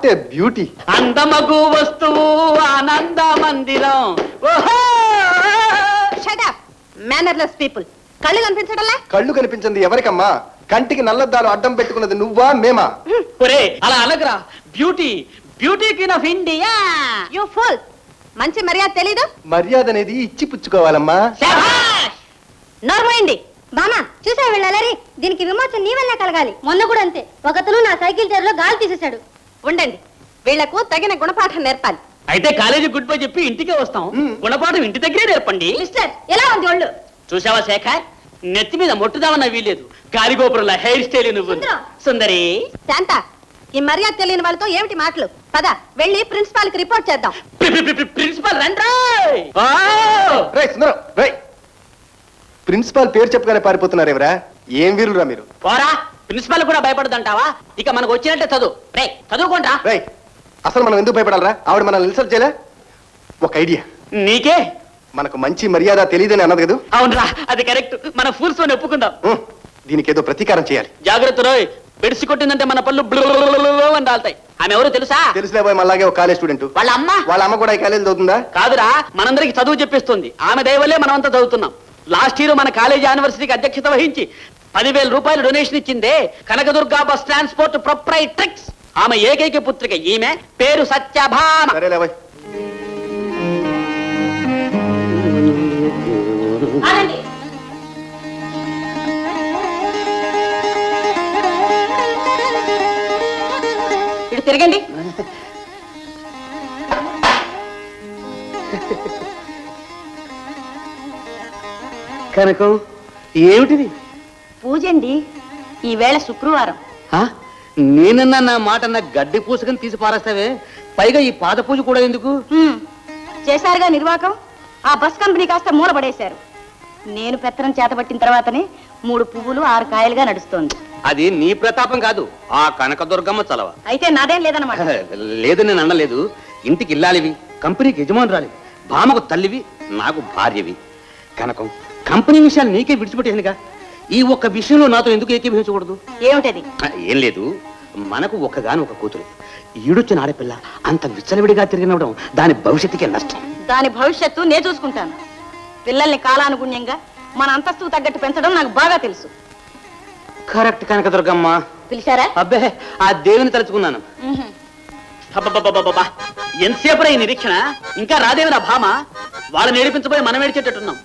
What a beauty. అందమగు వస్తువు ఆనంద మందిరం. Mannerless people. కళ్ళు కనిపించడంలా? కళ్ళు కనిపించింది ఎవరికమ్మా? కంటికి నల్లద్దాలు అడ్డం పెట్టుకున్నది నువ్వా మేమా? ఒరే అలా అనగరా. Beauty beauty queen of India. You fool. మంచి మర్యాద తెలీదు? మర్యాద అనేది ఇచ్చి పుచ్చుకోవాలమ్మా. నోర్మోయండి. బామా చూసా వెళ్ళాలి. దీనికి విమోచన నీ వల్ల కలగాలి. మొన్న కూడా అంతే, ఒకతను నా సైకిల్ చైర్లో గాలి తీసేశాడు. ఉండండి, వీళ్లకు తగిన గుణపాఠం నేర్పాలి. అయితే కాలేజీ గుడ్ బై చెప్పి ఇంటికే వస్తాం. గుణపాఠం ఇంటి దగ్గరే నేర్పండి. మిస్టర్, ఎలా ఉంది ఒళ్ళు? చూసావా శేఖర్, నెత్తి మీద మొట్టుదామన్నా వీలేదు. గాలిగోపురంలో హెయిర్ స్టైల్ నువ్వు. సుందరి శాంత, ఈ మర్యాద తెలియని వాళ్ళతో ఏమిటి మాటలు? పద వెళ్ళి ప్రిన్సిపాల్ కి రిపోర్ట్ చేద్దాం. ప్రిన్సిపాల్ రండి. ప్రిన్సిపాల్ పేరు చెప్పగానే పారిపోతున్నారు ఎవరా? ఏం వీరురా మీరు? పోరా, ప్రిన్సిపాల్ కూడా భయపడదంటావా? ఇక మనకు వచ్చినట్టే చదువు. రే చదువుకోండి. రై, అసలు మనం ఎందుకు భయపడాలరా? ఆవిడ మనల్ని ఇన్సల్ట్ చేయలే. ఒక ఐడియా. నీకే మనకు మంచి మర్యాద తెలియదని అన్నది కదా? అవునరా, అది కరెక్ట్. మన ఫూర్స్ అని ఒప్పుకుందాం. దీనికి ఏదో ప్రతీకారం చేయాలి. జాగ్రత్త రోయ్, బెడిసి కొట్టిందంటే మన పళ్ళు అని రాలుతాయి. ఆమె ఎవరు తెలుసా? తెలుసులే పోయి, మళ్ళాగే ఒక కాలేజ్ స్టూడెంట్. వాళ్ళ అమ్మ కూడా ఈ కాలేజ్ చదువుతుందా? కాదురా, మనందరికి చదువు చెప్పిస్తుంది. ఆమె దయవల్లే మనమంతా చదువుతున్నాం. లాస్ట్ ఇయర్ మన కాలేజీ యానివర్సరీకి అధ్యక్షత వహించి 10,000 రూపాయలు డొనేషన్ ఇచ్చిందే కనకదుర్గా బస్ ట్రాన్స్పోర్ట్ ప్రొప్రైటర్స్. ఆమె ఏకైక పుత్రిక ఈమె. పేరు సత్యభామ. ఇటు తిరగండి. కనకం, ఏమిటిది? పూజండి. ఈవేళ శుక్రవారం. నేనన్నా నా మాటన్నా గడ్డి పూసకని తీసి పారేస్తావే, పైగా ఈ పాద పూజ కూడా ఎందుకు? చేశారుగా నిర్వాకం. ఆ బస్ కంపెనీ కాస్త మూలపడేశారు. నేను పెత్తనం చేతబట్టిన తర్వాతనే 3 పువ్వులు 6 కాయలుగా నడుస్తోంది. అది నీ ప్రతాపం కాదు, ఆ కనకదుర్గమ్మ చలవ. అయితే నాదేం లేదన్నమాట. లేదు, నేను అనలేదు. ఇంటికి ఇల్లాలివి, కంపెనీకి యజమానురాలివి, భామకు తల్లివి, నాకు భార్యవి. కనకం, కంపెనీ విషయాలు నీకే విడిచిపెట్టేసిందిగా. ఈ ఒక్క విషయంలో నాతో ఎందుకు ఏకీభవించకూడదు? ఏమిటది? ఏం లేదు, మనకు ఒక్కగాని ఒక కూతురు. ఈడొచ్చిన ఆడపిల్ల అంత విచ్చలవిడిగా తిరిగినవడం దాని భవిష్యత్తుకే నష్టం. దాని భవిష్యత్తు నే చూసుకుంటాను. పిల్లల్ని కాలానుగుణ్యంగా మన అంతస్తుకు తగ్గట్టు పెంచడం నాకు బాగా తెలుసు. కరెక్ట్ కనకదుర్గమ్మ. పిలిచారా? అబ్బే, ఆ దేవుని తలుచుకున్నాను. ఎంతసేపురా ఈ నిరీక్షణ? ఇంకా రాదేవిరా భామ? వాళ్ళని ఏడిపించబోయి మనం ఏడిచేటట్టున్నాం.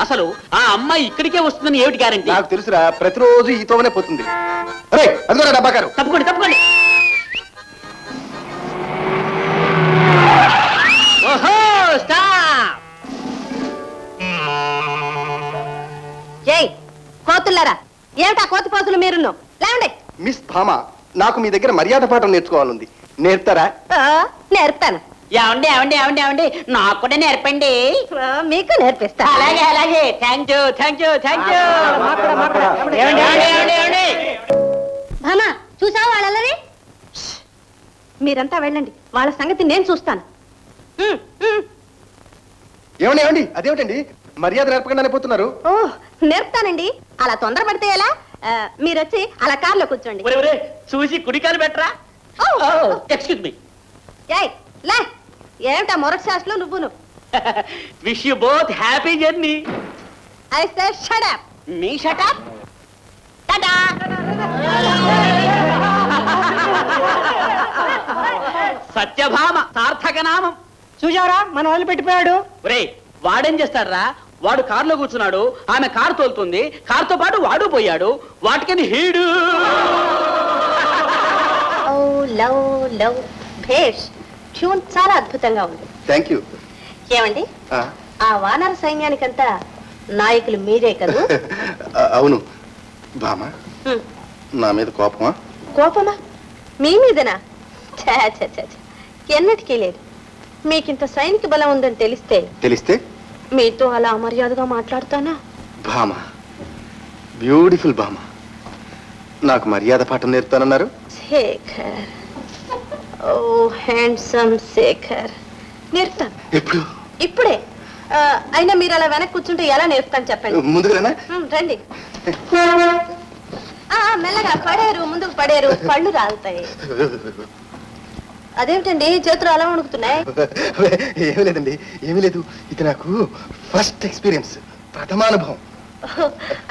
అసలు ఆ అమ్మాయి ఇక్కడికే వస్తుందని ఏమిటి గ్యారెంటీ? నాకు తెలుసురా, ప్రతిరోజు ఈతోనే పోతుంది. డబ్బాకారు, తప్పుకోండి తప్పుకోండి. ఓహో, స్టాప్. జై కోతులారా, ఏమిటా కోతి పోతులు మీరును? లేవండి. మిస్ భామ, నాకు మీ దగ్గర మర్యాద పాఠం నేర్చుకోవాలంది. నేర్తారా? నేర్పుతాను. ఏమండి ఏమండి ఏమండి ఏమండి, నాకు కూడా నేర్పండి. మీకు నేర్పిస్తా. అలాగే అలాగే. Thank you thank you thank you. Bhama, చూసావా వాళ్ళని? మీరంతా వెళ్ళండి, వాళ్ళ సంగతి నేను చూస్తాను. ఏమండి ఏమండి, అదేమిటండి మర్యాద నేర్పకుండానే పోతున్నారు? ఓ, నేర్పుతానండి. అలా తొందరపడితే ఎలా? మీరొచ్చి అలా కార్లో కూర్చోండి. చూసి కుడికాలు పెట్టరా. Excuse me. లే, ఏమిటా మొరటి శాస్త్రంలో నువ్వును? Wish you both happy journey. I say shut up. మీ షట్ అప్. టాటా. సత్యభామ సార్థక నామం. చూసారా, మనం వదిలిపెట్టిపోయాడు. ఒరే, వాడేం చేస్తాడ్రా? వాడు కారులో కూర్చున్నాడు, ఆమె కారు తోలుతుంది, కారుతో పాటు వాడు పోయాడు. వాటికని హీడు. లవ్ లవ్ భేష్. ట్యూన్ చాలా అద్భుతంగా ఉంది. Thank you. ఏమండి, ఆ వానర సైన్యానికంతా నాయకులు మీరే కదా? అవును. భామ, నా మీద కోపమా? కోపమా? మీ మీదనా? ఎన్నటికీ లేదు. మీకింత సైనిక బలం ఉందని తెలిస్తే మీతో అలా అమర్యాదగా మాట్లాడతానా? భామ, బ్యూటిఫుల్ భామ, నాకు మర్యాద పాఠం నేర్పుతానన్నారు. శేఖర్, ఓ హ్యాండ్సమ్ శేఖర్, నేర్పుతాను. ఎప్పుడు? ఇప్పుడే. అయినా మీరు అలా వెనక్కి కూర్చుంటే ఎలా నేర్పుతాను చెప్పండి. ముందుగా రండి. మెల్లగా పడేరు, ముందుకు పడేరు, కళ్ళు రాలుతాయి. అదేమిటండి చేతులు అలా వణుకుతున్నాయి? ఏమీ లేదండి, ఏమీ లేదు. ఇది నాకు ఫస్ట్ ఎక్స్పీరియన్స్, ప్రథమానుభవం.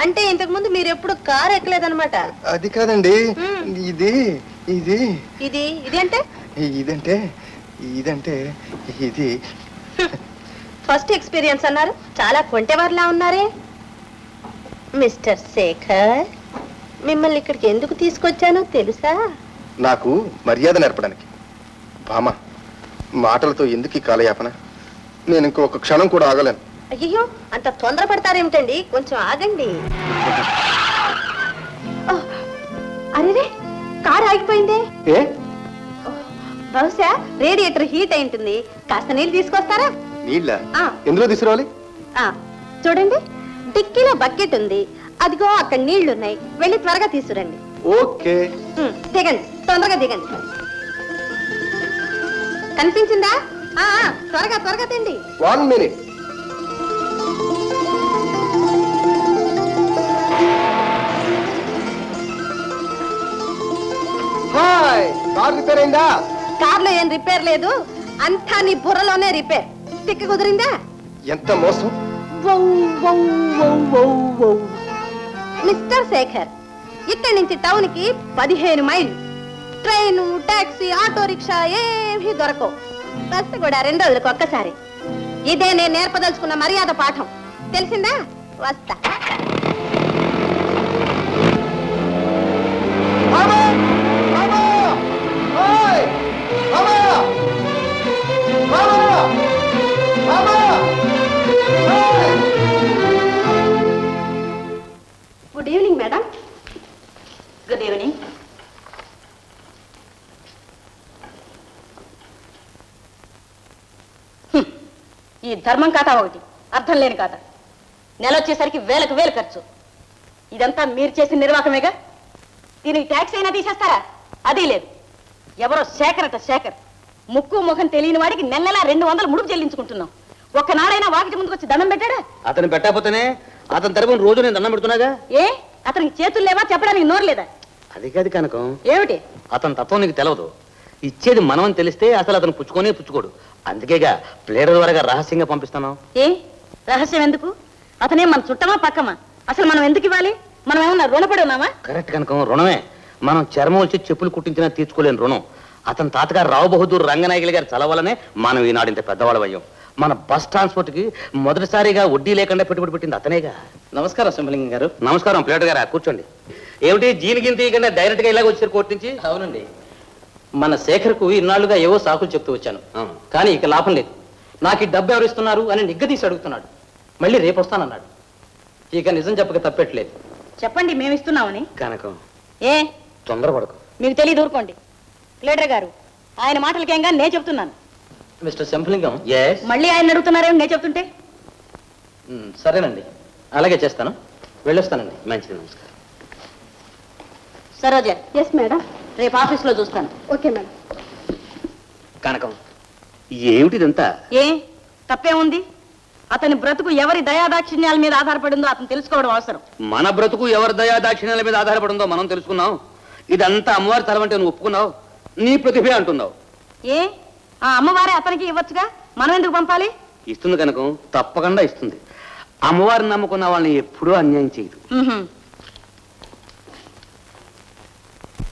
అంటే ఇంతకు ముందు మీరు ఎప్పుడు కారు ఎక్కలేదన్నమాట. అది కాదండి, ఇది ఇది ఇది ఇది అంటే ఇదంటే ఇదంటే ఇది ఫస్ట్ ఎక్స్పీరియన్స్ అన్నారు. చాలా కొంటెవారిలా ఉన్నారే. మిస్టర్ శేఖర్, మిమ్మల్ని ఇక్కడికి ఎందుకు తీసుకొచ్చానో తెలుసా? నాకు మర్యాద నేర్పడానికి. భామ, మాటలతో ఎందుకు ఈ కాలయాపన? నేను ఇంకొక క్షణం కూడా ఆగలేను. అయ్యో, అంత తొందరపడతారేమిటండి, కొంచెం ఆగండి. అరే, కారు ఆగిపోయిందే. ఏ బహుశా రేడియేటర్ హీట్ అయి ఉంటుంది. కాస్త నీళ్ళు తీసుకొస్తారా? నీళ్ళ ఆ. ఎందులో తీసుకురావాలి? చూడండి, డిక్కీలో బకెట్ ఉంది. అదిగో అక్కడ నీళ్లున్నాయి. వెళ్ళి త్వరగా తీసుకురండి. ఓకే. దిగండి, తొందరగా దిగండి. కనిపించిందా? త్వరగా త్వరగా తిండి. 1 minute. హాయ్, కార్ రిపేర్ అయిందా? కార్లో ఏం రిపేర్ లేదు, అంతా నీ బుర్రలోనే రిపేర్. తిక్కి కుదిరిందా? ఎంత మోసం! మిస్టర్ శేఖర్, ఇక్కడి నుంచి టౌన్ కి 15 మైళ్ళు. ట్రైను, టాక్సీ, ఆటో రిక్షా ఏమీ దొరకవు. బస్సు కూడా 2 రోజులకు ఒక్కసారి. ఇదే నేను నేర్పదలుచుకున్న మర్యాద పాఠం, తెలిసిందా? వస్తా. Good evening madam. Good evening. ఈ ధర్మం ఖాతా ఒకటి, అర్థం లేని ఖాతా. నెల వచ్చేసరికి వేలకు వేలు ఖర్చు. ఇదంతా మీరు చేసిన నిర్వాహకమేగా. దీనికి ట్యాక్స్ అయినా తీసేస్తారా? అది లేదు. ఎవరో శేఖర్ అట, శేఖర్. ముక్కు ముఖం తెలియని వాడికి నెల 200 ముడుపు చెల్లించుకుంటున్నాం. ఒక్కనాడైనా వాకిటి ముందుకు వచ్చి దండం పెట్టాడా? అతను పెట్టకపోతేనే అతని తరపున రోజు నేను దండం పెడుతున్నాగా. ఏ అతనికి చేతులు లేవా? చెప్పడానికి నోరు లేదా? అది కాదు కనకం, ఏమిటి? అతని తత్వం నీకు తెలవదు. ఇచ్చేది మనం అని తెలిస్తే అసలు అతను పుచ్చుకోనే పుచ్చుకోడు. అందుకేగా ప్లేడర్ ద్వారా రహస్యంగా పంపిస్తాను. ఏ రహస్యం ఎందుకు? అతనే మన చుట్టమా పక్కమా? అసలు మనం ఎందుకు ఇవ్వాలి? మనం ఏమన్నా రుణపడి ఉన్నామా? కరెక్ట్ కనకం, రుణమే. మనం చర్మం వచ్చి చెప్పులు కుట్టించినా తీర్చుకోలేని రుణం. అతని తాతగారు రావు బహదూర్ రంగనాయకులు గారు చలవాలనే మనం ఈనాడు ఇంత పెద్దవాళ్ళం అయ్యాం. మన బస్ ట్రాన్స్పోర్ట్ కి మొదటిసారిగా వడ్డీ లేకుండా పెట్టుబడి పెట్టింది అతనేగా. నమస్కారం సింహలింగం గారు. నమస్కారం ప్లేటర్ గారా, కూర్చోండి. ఏమిటి జీని తీయకుండా డైరెక్ట్ గా ఇలాగ వచ్చారు కోర్టు నుంచి? అవునండి, మన శేఖర్కు ఇన్నాళ్లుగా ఏవో సాకులు చెప్తూ వచ్చాను. కానీ ఇక లాభం లేదు. నాకు ఈ డబ్బు ఎవరు ఇస్తున్నారు అని నిగ్గదీసి అడుగుతున్నాడు. మళ్ళీ రేపు వస్తానన్నాడు. ఇక నిజం చెప్పక తప్పట్లేదు. చెప్పండి, మేము ఇస్తున్నామని. కనకం, ఏ తొందరపడకు. మీకు తెలియదు, ఊరుకోండి. లీడర్ గారు, ఆయన మాటలకేంగా నేను చెప్తున్నాను. మిస్టర్ సింహలింగం, మళ్ళీ ఆయన అడుగుతున్నారేమో నేను చెప్తుంటే. సరేనండి, అలాగే చేస్తాను. వెళ్ళొస్తానండి. మంచిది, నమస్కారం. Saroja, yes madam. రేపు ఆఫీస్లో చూస్తాను. Okay madam. కనకం, ఏమిటిదంతా? ఏ తప్పేముంది? అతని బ్రతుకు ఎవరి దయాదాక్షిణ్యాల మీద ఆధారపడిందో అతను తెలుసుకోవడం అవసరం. మన బ్రతుకు ఎవరి దయా దాక్షిణ్యాల మీద ఆధారపడిందో మనం తెలుసుకున్నాం. ఇదంతా అమ్మవారి తలవంటే నువ్వు ఒప్పుకున్నావు. నీ ప్రతిభే అంటున్నావు. ఏ ఆ అమ్మవారే అతనికి ఇవ్వచ్చుగా, మనం ఎందుకు పంపాలి? ఇస్తుంది కనకం, తప్పకుండా ఇస్తుంది. అమ్మవారిని నమ్ముకున్న వాళ్ళని ఎప్పుడూ అన్యాయం చేయదు.